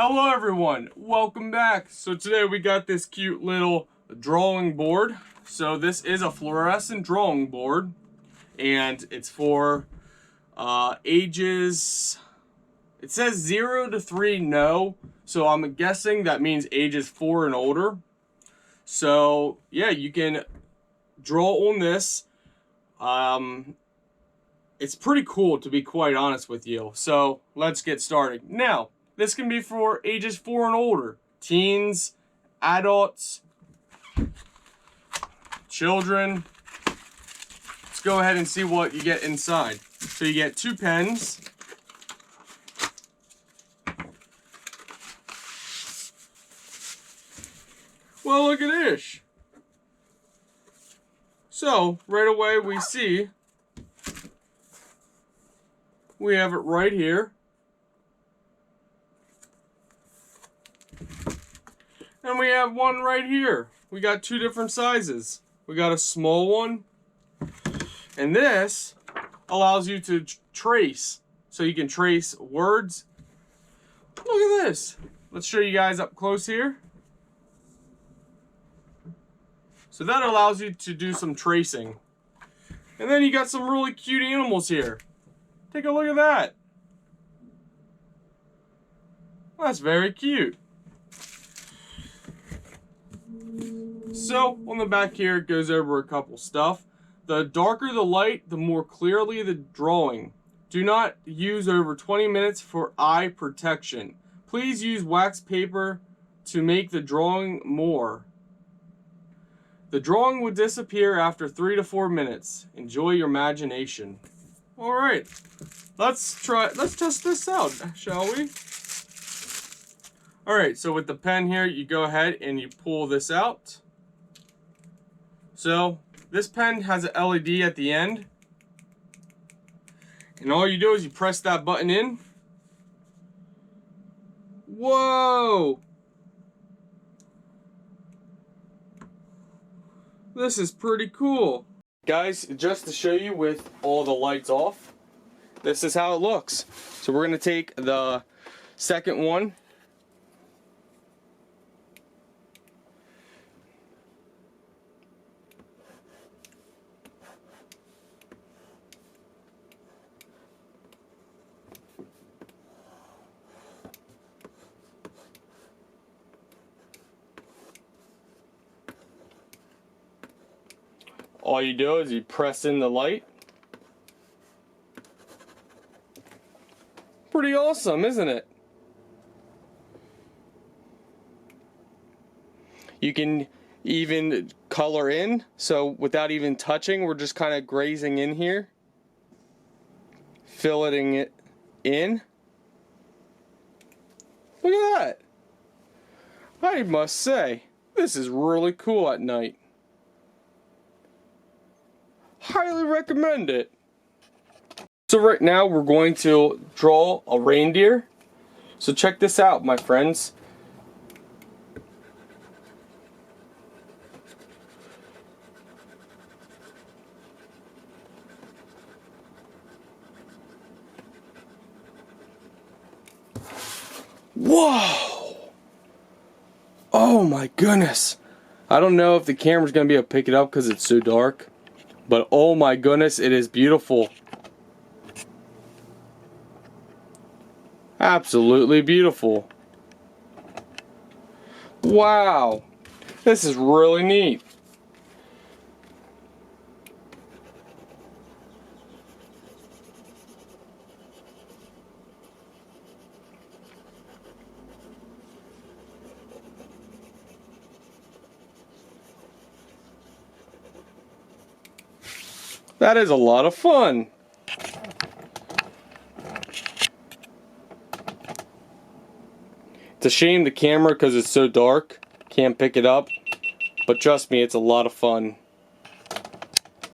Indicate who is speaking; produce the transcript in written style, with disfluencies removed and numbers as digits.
Speaker 1: Hello everyone, welcome back. So today we got this cute little drawing board. So this is a fluorescent drawing board and it's for ages, it says 0 to 3 no, so I'm guessing that means ages 4 and older. So yeah, you can draw on this. It's pretty cool, to be quite honest with you. So let's get started. Now, this can be for ages 4 and older. Teens, adults, children. Let's go ahead and see what you get inside. So you get 2 pens. Well, look at this. So, right away we see we have it right here. And we have one right here. We got 2 different sizes. We got a small one. And this allows you to trace. So you can trace words. Look at this. Let's show you guys up close here. So that allows you to do some tracing. And then you got some really cute animals here. Take a look at that. That's very cute. So, on the back here, it goes over a couple stuff. The darker the light, the more clearly the drawing. Do not use over 20 minutes for eye protection. Please use wax paper to make the drawing more. The drawing will disappear after 3 to 4 minutes. Enjoy your imagination. Alright, let's test this out, shall we? Alright, so with the pen here, you go ahead and you pull this out. So, this pen has an LED at the end. And all you do is you press that button in. Whoa! This is pretty cool. Guys, just to show you with all the lights off, this is how it looks. So we're going to take the second one. All you do is you press in the light. Pretty awesome, isn't it? You can even color in, so without even touching, we're just kind of grazing in here, filleting it in. Look at that. I must say, this is really cool at night. Highly recommend it. So right now we're going to draw a reindeer. So check this out, my friends. Whoa! Oh my goodness. I don't know if the camera's going to be able to pick it up because it's so dark. But oh my goodness, it is beautiful. Absolutely beautiful. Wow. This is really neat. That is a lot of fun. It's a shame the camera, because it's so dark, can't pick it up. But trust me, it's a lot of fun.